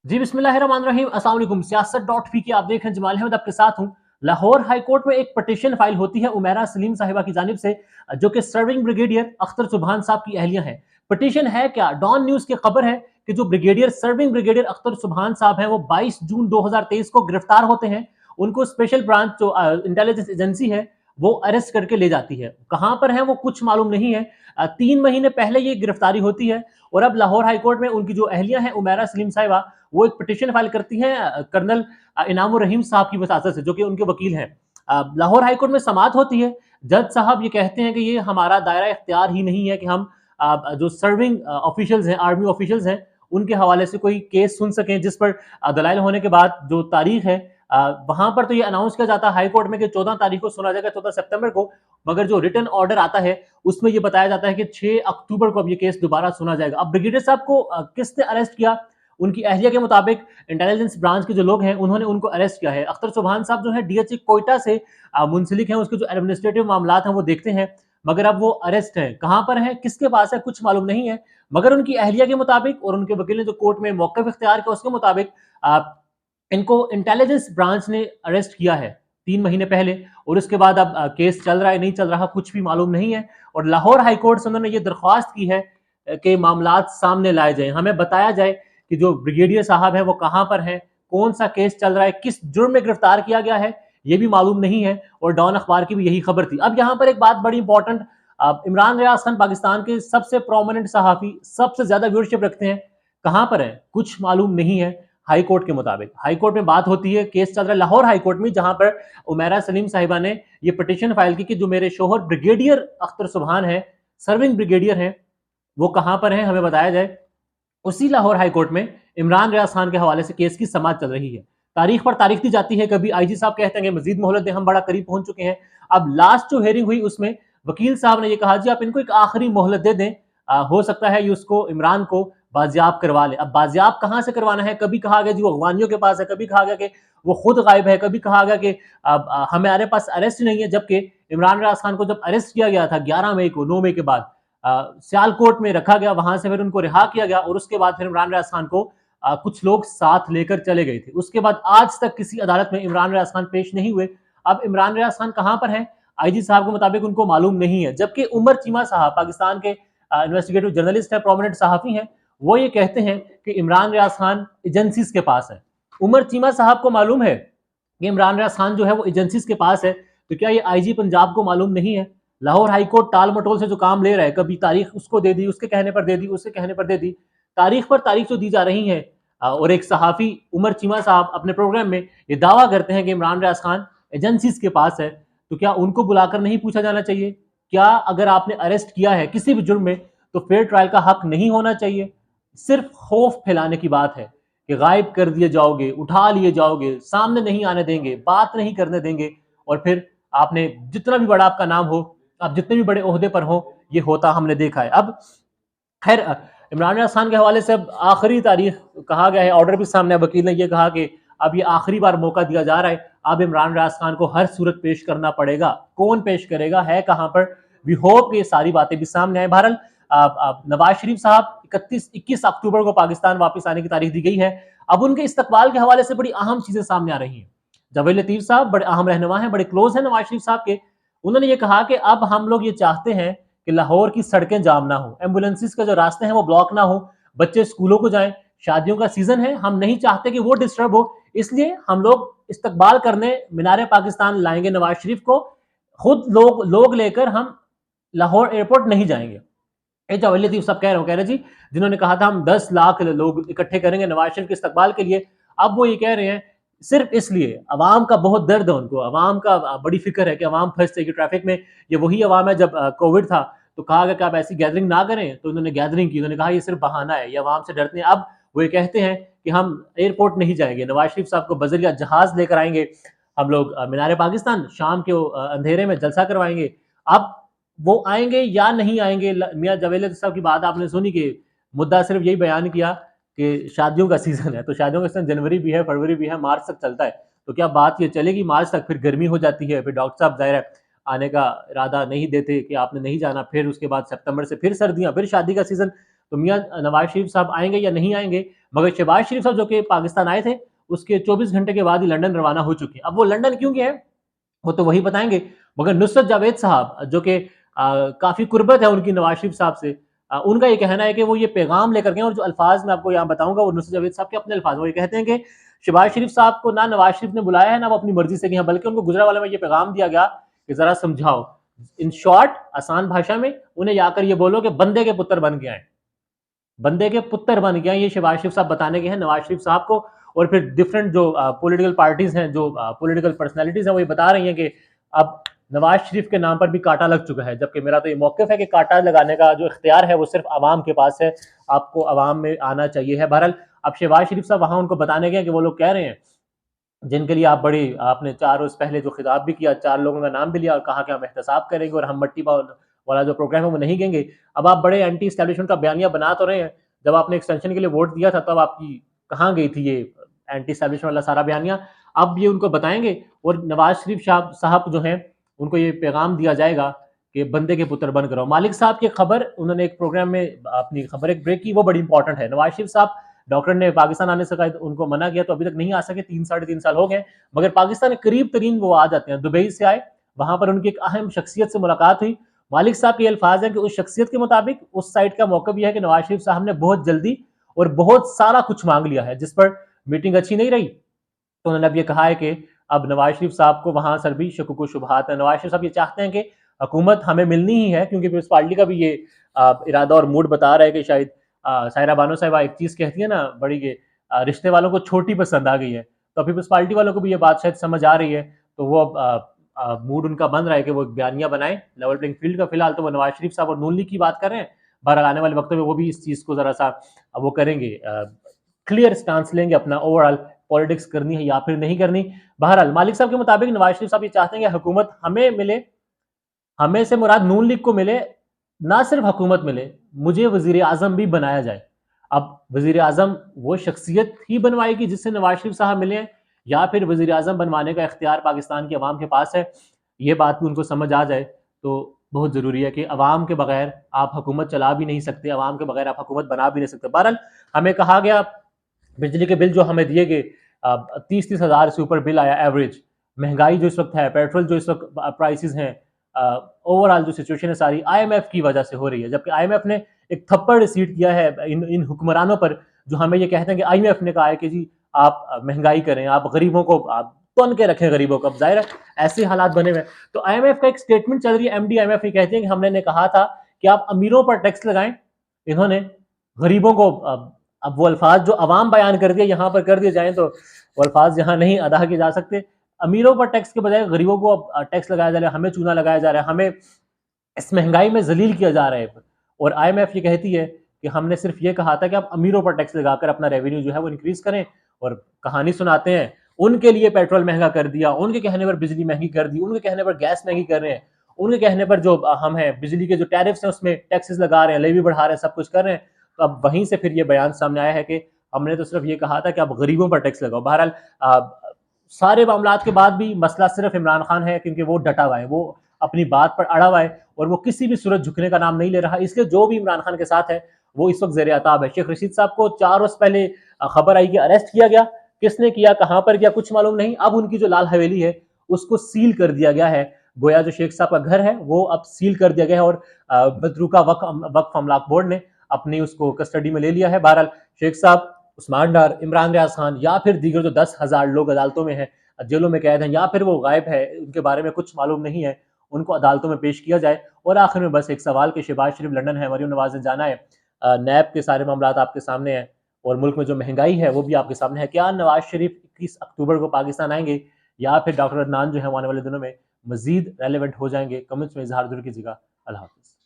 जी बिस्मिल्लाहिर्रहमानिर्रहीम, अस्सलाम वालेकुम। सियासत.पी की आप देख रहे हैं, जमाल अहमद आपके साथ हूं। लाहौर हाई कोर्ट में एक पिटीशन फाइल होती है उमेरा सलीम साहिबा की जानिब से, जो कि सर्विंग ब्रिगेडियर अख्तर सुबहान साहब की अहलिया है। पिटीशन है क्या? डॉन न्यूज की खबर है कि जो सर्विंग ब्रिगेडियर अख्तर सुबहान साहब हैं, वो 22 जून 2023 को गिरफ्तार होते हैं। उनको स्पेशल ब्रांच जो इंटेलिजेंस एजेंसी है वो अरेस्ट करके ले जाती है। कहां पर है वो कुछ मालूम नहीं है। 3 महीने पहले ये गिरफ्तारी होती है और अब लाहौर हाईकोर्ट में उनकी जो अहलिया है उमेरा सलीम साहिबा, वो एक पिटीशन फाइल करती हैं कर्नल इनामुर रहीम साहब की वसासत से, जो कि उनके वकील हैं। लाहौर हाईकोर्ट में समाअत होती है। जज साहब ये कहते हैं कि ये हमारा दायरा इख्तियार ही नहीं है कि हम जो सर्विंग ऑफिशियल्स हैं, आर्मी ऑफिशियल्स हैं, उनके हवाले से कोई केस सुन सकें जिस पर दलाइल होने के बाद जो तारीख है वहां पर तो ये अनाउंस किया जाता है हाई कोर्ट में कि 14 तारीख को सुना जाएगा, 14 सितंबर को। मगर जो रिटन ऑर्डर आता है उसमें ये बताया जाता है कि 6 अक्टूबर को अब ये केस दोबारा सुना जाएगा। अब ब्रिगेडियर साहब को किसने अरेस्ट किया? उनकी अहलिया के मुताबिक इंटेलिजेंस ब्रांच के जो लोग हैं उन्होंने उनको अरेस्ट किया है। अख्तर सुबहान साहब जो है डीएचए कोयटा से मुंसलिक हैं, उसके जो एडमिनिस्ट्रेटिव मामला हैं वो देखते हैं। मगर अब वो अरेस्ट है, कहां पर है, किसके पास है, कुछ मालूम नहीं है। मगर उनकी अहलिया के मुताबिक और उनके वकील ने जो कोर्ट में मौक़िफ़ इख्तियार किया उसके मुताबिक इनको इंटेलिजेंस ब्रांच ने अरेस्ट किया है 3 महीने पहले, और उसके बाद अब केस चल रहा है नहीं चल रहा कुछ भी मालूम नहीं है। और लाहौर हाई कोर्ट से उन्होंने ये दरख्वास्त की है कि मामलात सामने लाए जाए, हमें बताया जाए कि जो ब्रिगेडियर साहब है वो कहां पर है, कौन सा केस चल रहा है, किस जुर्म में गिरफ्तार किया गया है, ये भी मालूम नहीं है। और डॉन अखबार की भी यही खबर थी। अब यहाँ पर एक बात बड़ी इंपॉर्टेंट, इमरान रियाज खान पाकिस्तान के सबसे प्रोमिनेंट सहाफी, सबसे ज्यादा व्यूअरशिप रखते हैं, कहां पर है कुछ मालूम नहीं है। हाई कोर्ट के मुताबिक हाई कोर्ट में बात होती है, केस चल रहा है लाहौर हाई कोर्ट में, जहां पर उमेरा सलीम साहिबा ने ये पिटीशन फाइल की कि जो मेरे शोहर ब्रिगेडियर अख्तर सुबहान है, सर्विंग ब्रिगेडियर हैं, वो कहां पर हैं, हमें बताया जाए। उसी लाहौर हाई कोर्ट में इमरान रियाज खान के हवाले से केस की समाअत चल रही है। तारीख पर तारीख दी जाती है, कभी आईजी साहब कहते हैं मजीद मोहलत दें, हम बड़ा करीब पहुंच चुके हैं। अब लास्ट जो हेयरिंग हुई उसमें वकील साहब ने ये कहा जी आप इनको एक आखिरी मोहलत दे दें, हो सकता है ये उसको इमरान को बाजियाब करवा ले। अब बाजियाब कहां से करवाना है, कभी कहा गया जी वो अगवानियों के पास है, कभी कहा गया कि वो खुद गायब है, कभी कहा गया कि हमारे पास अरेस्ट नहीं है। जबकि इमरान रियाज खान को जब अरेस्ट किया गया था 11 मई को, 9 मई के बाद सियालकोट में रखा गया, वहां से फिर उनको रिहा किया गया और उसके बाद फिर इमरान रियाज खान को कुछ लोग साथ लेकर चले गए थे। उसके बाद आज तक किसी अदालत में इमरान रियाज खान पेश नहीं हुए। अब इमरान रियाज खान कहां पर है, आईजी साहब के मुताबिक उनको मालूम नहीं है। जबकि उमर चीमा साहब पाकिस्तान के इन्वेस्टिगेटिव जर्नलिस्ट है, प्रोमिनेंट सहाफी हैं, वो ये कहते हैं कि इमरान रियाज खान एजेंसीज के पास है। उमर चीमा साहब को मालूम है कि इमरान रियाज खान जो है वो एजेंसीज के पास है, तो क्या ये आईजी पंजाब को मालूम नहीं है? लाहौर हाईकोर्ट टाल मटोल से जो काम ले रहा है, कभी तारीख उसको दे दी, उसके कहने पर दे दी, उसके कहने पर दे दी, तारीख पर तारीख जो दी जा रही है। और एक सहाफी उमर चीमा साहब अपने प्रोग्राम में ये दावा करते हैं कि इमरान रियाज खान एजेंसीज के पास है, तो क्या उनको बुलाकर नहीं पूछा जाना चाहिए? क्या अगर आपने अरेस्ट किया है किसी भी जुर्म में तो फेयर ट्रायल का हक नहीं होना चाहिए? सिर्फ खौफ फैलाने की बात है कि गायब कर दिए जाओगे, उठा लिए जाओगे, सामने नहीं आने देंगे, बात नहीं करने देंगे, और फिर आपने जितना भी बड़ा आपका नाम हो, आप जितने भी बड़े ओहदे पर हो, ये होता हमने देखा है। अब खैर इमरान रियाज खान के हवाले से अब आखिरी तारीख कहा गया है, ऑर्डर भी सामने, वकील ने यह कहा कि अब ये आखिरी बार मौका दिया जा रहा है, अब इमरान रियाज खान को हर सूरत पेश करना पड़ेगा। कौन पेश करेगा, है कहां पर, वी होप ये सारी बातें भी सामने आए। बहरहाल नवाज शरीफ साहब 21 अक्टूबर को पाकिस्तान वापस आने की तारीख दी गई है। अब उनके इस्तकबाल के हवाले से बड़ी अहम चीजें सामने आ रही हैं। जवेद लतीफ साहब बड़े अहम रहनुमा हैं, बड़े क्लोज हैं नवाज शरीफ साहब के। उन्होंने ये कहा कि अब हम लोग ये चाहते हैं कि लाहौर की सड़कें जाम ना हो, एम्बुलेंसेस के जो रास्ते हैं वो ब्लॉक ना हो, बच्चे स्कूलों को जाएं, शादियों का सीजन है, हम नहीं चाहते कि वो डिस्टर्ब हो, इसलिए हम लोग इस्तकबाल करने मीनार पाकिस्तान लाएंगे नवाज शरीफ को, खुद लोग लेकर हम लाहौर एयरपोर्ट नहीं जाएंगे। जवेद लतीफ साहब कह रहे जी, जिन्होंने कहा था हम 10 लाख लोग इकट्ठे करेंगे नवाज शरीफ के इस्तकबाल के लिए, अब वो ये कह रहे हैं सिर्फ इसलिए, अवाम का बहुत दर्द है उनको, अवाम का बड़ी फिक्र है कि अवाम फंस जाएगी ट्रैफिक में। ये वही अवाम है, जब कोविड था तो कहा गया कि आप ऐसी गैदरिंग ना करें, तो उन्होंने गैदरिंग की, उन्होंने कहा ये सिर्फ बहाना है, ये अवाम से डरते हैं। अब वो ये कहते हैं कि हम एयरपोर्ट नहीं जाएंगे, नवाज शरीफ साहब को बजरिया जहाज लेकर आएंगे हम लोग मीनार पाकिस्तान, शाम के अंधेरे में जलसा करवाएंगे। अब वो आएंगे या नहीं आएंगे, मियाँ जावेद साहब की बात आपने सुनी कि मुद्दा सिर्फ यही बयान किया कि शादियों का सीजन है, तो शादियों का सीजन जनवरी भी है, फरवरी भी है, मार्च तक चलता है, तो क्या बात ये चलेगी मार्च तक? फिर गर्मी हो जाती है, फिर डॉक्टर साहब जाहिर है आने का इरादा नहीं देते कि आपने नहीं जाना, फिर उसके बाद सितंबर से फिर सर्दियां, फिर शादी का सीजन, तो मियाँ नवाज शरीफ साहब आएंगे या नहीं आएंगे? मगर शहबाज शरीफ साहब जो कि पाकिस्तान आए थे उसके 24 घंटे के बाद ही लंदन रवाना हो चुके हैं। अब वो लंदन क्यों गए हैं वो तो वही बताएंगे। मगर नुसरत जावेद साहब जो कि काफी कुर्बत है उनकी नवाज शरीफ साहब से, उनका ये कहना है कि वो ये पैगाम लेकर गए, और जो अल्फाज मैं आपको यहाँ बताऊंगा वो नुसरत जावेद साहब के अपने अल्फाज, वो ये कहते हैं कि शहबाज शरीफ साहब को ना नवाज शरीफ ने बुलाया है ना वो अपनी मर्जी से गए, बल्कि उनको गुजरावाला में ये पैगाम दिया गया कि जरा समझाओ, इन शॉर्ट आसान भाषा में उन्हें आकर ये बोलो कि बंदे के पुत्र बन गए हैं, बंदे के पुत्र बन गए। ये शहबाज शरीफ साहब बताने के हैं नवाज शरीफ साहब को। और फिर डिफरेंट जो पॉलिटिकल पार्टीज हैं, जो पॉलिटिकल पर्सनैलिटीज हैं, वो ये बता रही हैं कि अब नवाज शरीफ के नाम पर भी कांटा लग चुका है। जबकि मेरा तो ये मौक़िफ़ है कि कांटा लगाने का जो इख्तियार है वो सिर्फ आवाम के पास है, आपको आवाम में आना चाहिए है। बहरहाल अब शहबाज शरीफ साहब वहाँ उनको बताने गए कि वो लोग कह रहे हैं जिनके लिए आप बड़ी आपने 4 रोज़ पहले जो खिताब भी किया, 4 लोगों का नाम भी लिया और कहा कि हम एहतसाब करेंगे और हम मट्टी वाला जो प्रोग्राम है वो नहीं देंगे। अब आप बड़े एंटी एस्टैब्लिशमेंट का बयानिया बना तो रहे हैं, जब आपने एक्सटेंशन के लिए वोट दिया था तब आपकी कहाँ गई थी ये एंटी एस्टैब्लिशमेंट वाला सारा बयानिया? अब ये उनको बताएंगे और नवाज शरीफ साहब जो हैं उनको ये पैगाम दिया जाएगा कि बंदे के पुत्र बनकर रहो। मालिक साहब की खबर उन्होंने एक प्रोग्राम में अपनी खबर एक ब्रेक की, वो बड़ी इंपॉर्टेंट है। नवाज शरीफ साहब डॉक्टर ने पाकिस्तान आने से कहा, उनको मना किया तो अभी तक नहीं आ सके, 3 साढ़े 3 साल हो गए, मगर पाकिस्तान के करीब तरीन वो आ जाते हैं। दुबई से आए, वहां पर उनकी एक अहम शख्सियत से मुलाकात हुई। मालिक साहब के अल्फाज हैं कि उस शख्सियत के मुताबिक उस साइड का मौका भी है कि नवाज शरीफ साहब ने बहुत जल्दी और बहुत सारा कुछ मांग लिया है, जिस पर मीटिंग अच्छी नहीं रही। तो उन्होंने अब ये कहा है कि अब नवाज शरीफ साहब को वहां सर भी शकूक शुबहात है। नवाज शरीफ साहब ये चाहते हैं कि हुकूमत हमें मिलनी ही है, क्योंकि पीपल्स पार्टी का भी ये इरादा और मूड बता रहा है कि शायद सायरा बानो साहिबा एक चीज कहती है ना बड़ी के रिश्ते वालों को छोटी पसंद आ गई है, तो पीपल्स पार्टी वालों को भी ये बात शायद समझ आ रही है। तो वो अब मूड उनका बन रहा है कि वो एक बयानिया बनाए लेवल प्लेइंग फील्ड का। फिलहाल तो वो नवाज शरीफ साहब और नून लीग की बात कर रहे हैं, बहरहाल आने वाले वक्त में वो भी इस चीज को जरा सा वो करेंगे, क्लियर स्टांस लेंगे अपना ओवरऑल पॉलिटिक्स करनी है या फिर नहीं करनी। बहरहाल मालिक साहब के मुताबिक नवाज शरीफ साहब ये चाहते हैं कि हुकूमत हमें मिले, हमें से मुराद नून लीग को मिले, ना सिर्फ हुकूमत मिले, मुझे वजीर आजम भी बनाया जाए। अब वजीर आजम वो शख्सियत ही बनवाएगी जिससे नवाज शरीफ साहब मिले हैं, या फिर वजीर आजम बनवाने का इख्तियार पाकिस्तान की आवाम के पास है। ये बात भी उनको समझ आ जाए तो बहुत ज़रूरी है कि अवाम के बगैर आप हुकूमत चला भी नहीं सकते, अवाम के बगैर आप हुकूमत बना भी नहीं सकते। बहरहाल हमें कहा गया बिजली के बिल जो हमें दिए गए 30-30 हज़ार से ऊपर बिल आया एवरेज। महंगाई जो इस वक्त है, पेट्रोल जो इस वक्त प्राइसेस हैं, ओवरऑल जो सिचुएशन है सारी आईएमएफ की वजह से हो रही है। जबकि आईएमएफ ने एक थप्पड़ सीट किया है इन हुक्मरानों पर जो हमें ये कहते हैं कि आईएमएफ ने कहा है कि जी आप महंगाई करें, आप गरीबों को आप तन के रखें गरीबों को। अब जाहिर है ऐसे हालात बने हुए। तो आईएमएफ का एक स्टेटमेंट चल रही है, एमडी आईएमएफ ये कहते हैं कि हमने कहा था कि आप अमीरों पर टैक्स लगाएं, इन्होंने गरीबों को अब वो अल्फाज जो अवाम बयान कर दिए यहाँ पर कर दिए जाएं तो वो अल्फाज यहाँ नहीं अदा किए जा सकते। अमीरों पर टैक्स के बजाय गरीबों को अब टैक्स लगाया जा रहा है, हमें चूना लगाया जा रहा है, हमें इस महंगाई में जलील किया जा रहा है। और आईएमएफ ये कहती है कि हमने सिर्फ ये कहा था कि आप अमीरों पर टैक्स लगाकर अपना रेवेन्यू जो है वो इंक्रीज करें, और कहानी सुनाते हैं उनके लिए पेट्रोल महंगा कर दिया, उनके कहने पर बिजली महंगी कर दी, उनके कहने पर गैस महंगी कर रहे हैं, उनके कहने पर जो हम हैं बिजली के जो टैरिफ्स हैं उसमें टैक्सेस लगा रहे हैं, लेवी बढ़ा रहे हैं, सब कुछ कर रहे हैं। तो अब वहीं से फिर ये बयान सामने आया है कि हमने तो सिर्फ ये कहा था कि आप गरीबों पर टैक्स लगाओ। बहरहाल सारे मामलात के बाद भी मसला सिर्फ इमरान खान है, क्योंकि वो डटा हुआ है, वो अपनी बात पर अड़ा हुआ है और वो किसी भी सूरत झुकने का नाम नहीं ले रहा। इसलिए जो भी इमरान खान के साथ है वो इस वक्त ज़ेर अताब है। शेख रशीद साहब को 4 रोज पहले खबर आई कि अरेस्ट किया गया, किसने किया, कहां पर किया, कुछ मालूम नहीं। अब उनकी जो लाल हवेली है उसको सील कर दिया गया है, गोया जो शेख साहब का घर है वो अब सील कर दिया गया है और मतरूका वक्फ अमलाक बोर्ड ने अपनी उसको कस्टडी में ले लिया है। बहरहाल शेख साहब, उस्मान डार, इमरान रियाज खान या फिर दीगर जो 10,000 लोग अदालतों में हैं, जेलों में कैद हैं, या फिर वो गायब है, उनके बारे में कुछ मालूम नहीं है, उनको अदालतों में पेश किया जाए। और आखिर में बस एक सवाल कि शहबाज शरीफ लंदन है, मरियम नवाज ने जाना है, नैब के सारे मामला आपके सामने हैं और मुल्क में जो महंगाई है वो भी आपके सामने है। क्या नवाज शरीफ 21 अक्टूबर को पाकिस्तान आएंगे या फिर डॉक्टर अदनान जो है आने वाले दिनों में मजीद रेलिवेंट हो जाएंगे? कमेंट्स में इजहार जरूर कीजिएगा। अल्लाह हाफिज़।